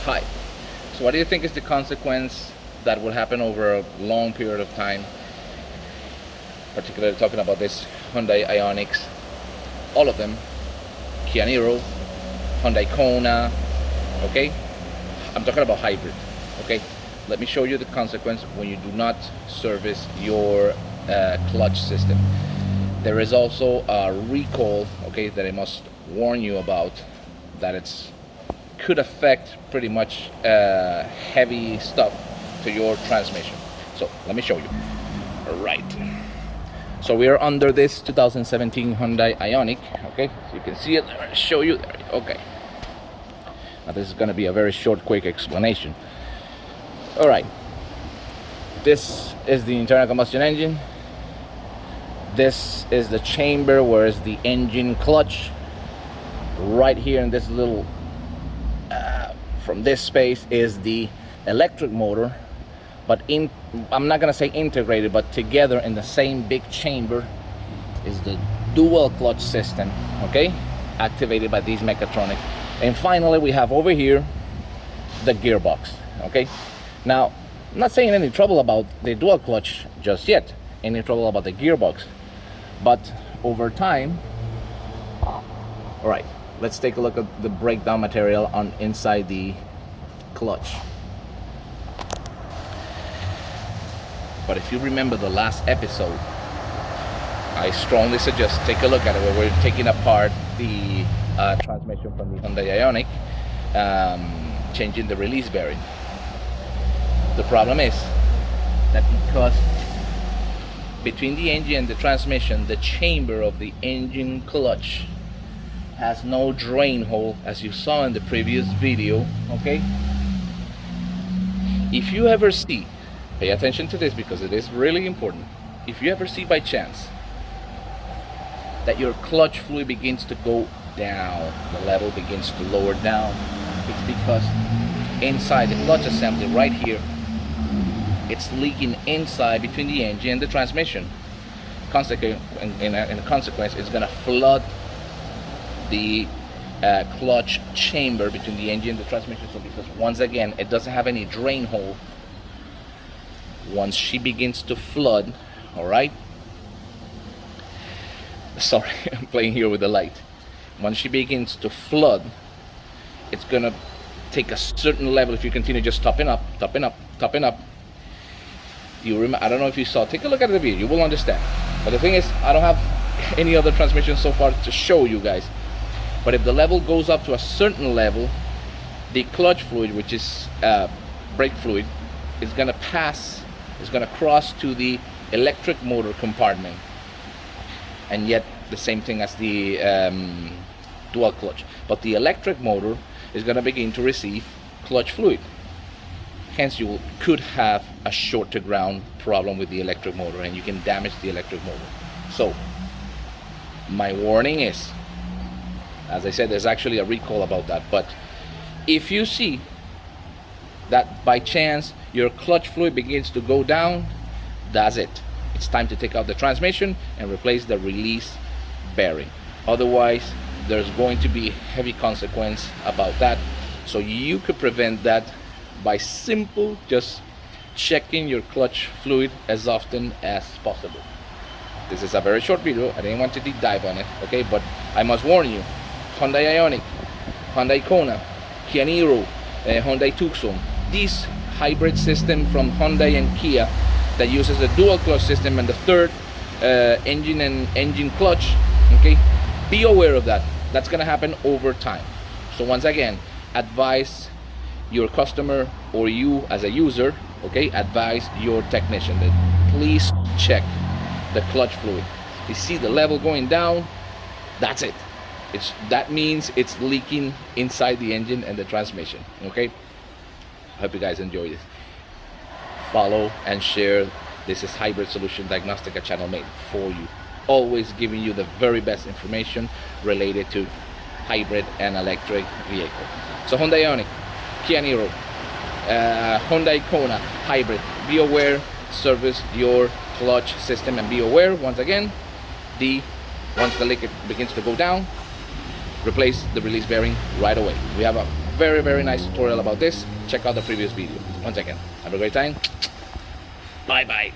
high. So what do you think is the consequence that will happen over a long period of time? Particularly talking about this Hyundai ioniqs, all of them, Kia Niro, Hyundai Kona, okay? I'm talking about hybrid, okay? Let me show you the consequence when you do not service your clutch system. There is also a recall, okay, that I must warn you about, that it's could affect pretty much heavy stuff to your transmission. So let me show you. All right. So we are under this 2017 Hyundai ioniq, okay? So you can see it there. I'll show you there. Okay. Now this is going to be a very short, quick explanation. All right. This is the internal combustion engine. This is the chamber where is the engine clutch. Right here in this little, from this space is the electric motor. But I'm not gonna say integrated, but together in the same big chamber is the dual clutch system, okay? Activated by these mechatronics. And finally, we have over here the gearbox, okay? Now, I'm not saying any trouble about the dual clutch just yet, any trouble about the gearbox. But over time, all right, let's take a look at the breakdown material on inside the clutch. But if you remember the last episode, I strongly suggest take a look at it where we're taking apart the transmission from the Hyundai ioniq, changing the release bearing. The problem is that because between the engine and the transmission, the chamber of the engine clutch has no drain hole, as you saw in the previous video, okay? If you ever see, pay attention to this because it is really important. If you ever see by chance that your clutch fluid begins to go down, the level begins to lower down, it's because inside the clutch assembly right here, it's leaking inside between the engine and the transmission. In a consequence, it's gonna flood the clutch chamber between the engine and the transmission. So because once again, it doesn't have any drain hole, once she begins to flood, all right, sorry, I'm playing here with the light. Once she begins to flood, it's gonna take a certain level. If you continue just topping up, you remember, I don't know if you saw, take a look at the video, you will understand. But the thing is, I don't have any other transmission so far to show you guys. But if the level goes up to a certain level, the clutch fluid, which is brake fluid, is gonna pass, is gonna cross to the electric motor compartment, and yet the same thing as the dual clutch. But the electric motor is gonna begin to receive clutch fluid. Hence, you could have a short to ground problem with the electric motor, and you can damage the electric motor. So, my warning is, as I said, there's actually a recall about that. But if you see that by chance your clutch fluid begins to go down, that's it. It's time to take out the transmission and replace the release bearing. Otherwise, there's going to be heavy consequence about that. So you could prevent that by simple just checking your clutch fluid as often as possible. This is a very short video. I didn't want to deep dive on it, okay? But I must warn you, Hyundai ioniq, Hyundai Kona, Kia Niro, Hyundai Tucson, these hybrid system from Hyundai and Kia that uses the dual clutch system and the third engine and engine clutch, okay? Be aware of that. That's gonna happen over time. So once again, advise your customer or you as a user, okay, advise your technician that please check the clutch fluid. You see the level going down, that's it. That means it's leaking inside the engine and the transmission, okay? I hope you guys enjoy this. Follow and share. This is Hybrid Solution Diagnostic, a channel made for you. Always giving you the very best information related to hybrid and electric vehicle. So Hyundai ioniq, Kia Niro, Hyundai Kona hybrid. Be aware, service your clutch system, and be aware once again, once the leak begins to go down, replace the release bearing right away. We have a very, very nice tutorial about this. Check out the previous video. Once again, have a great time. Bye bye.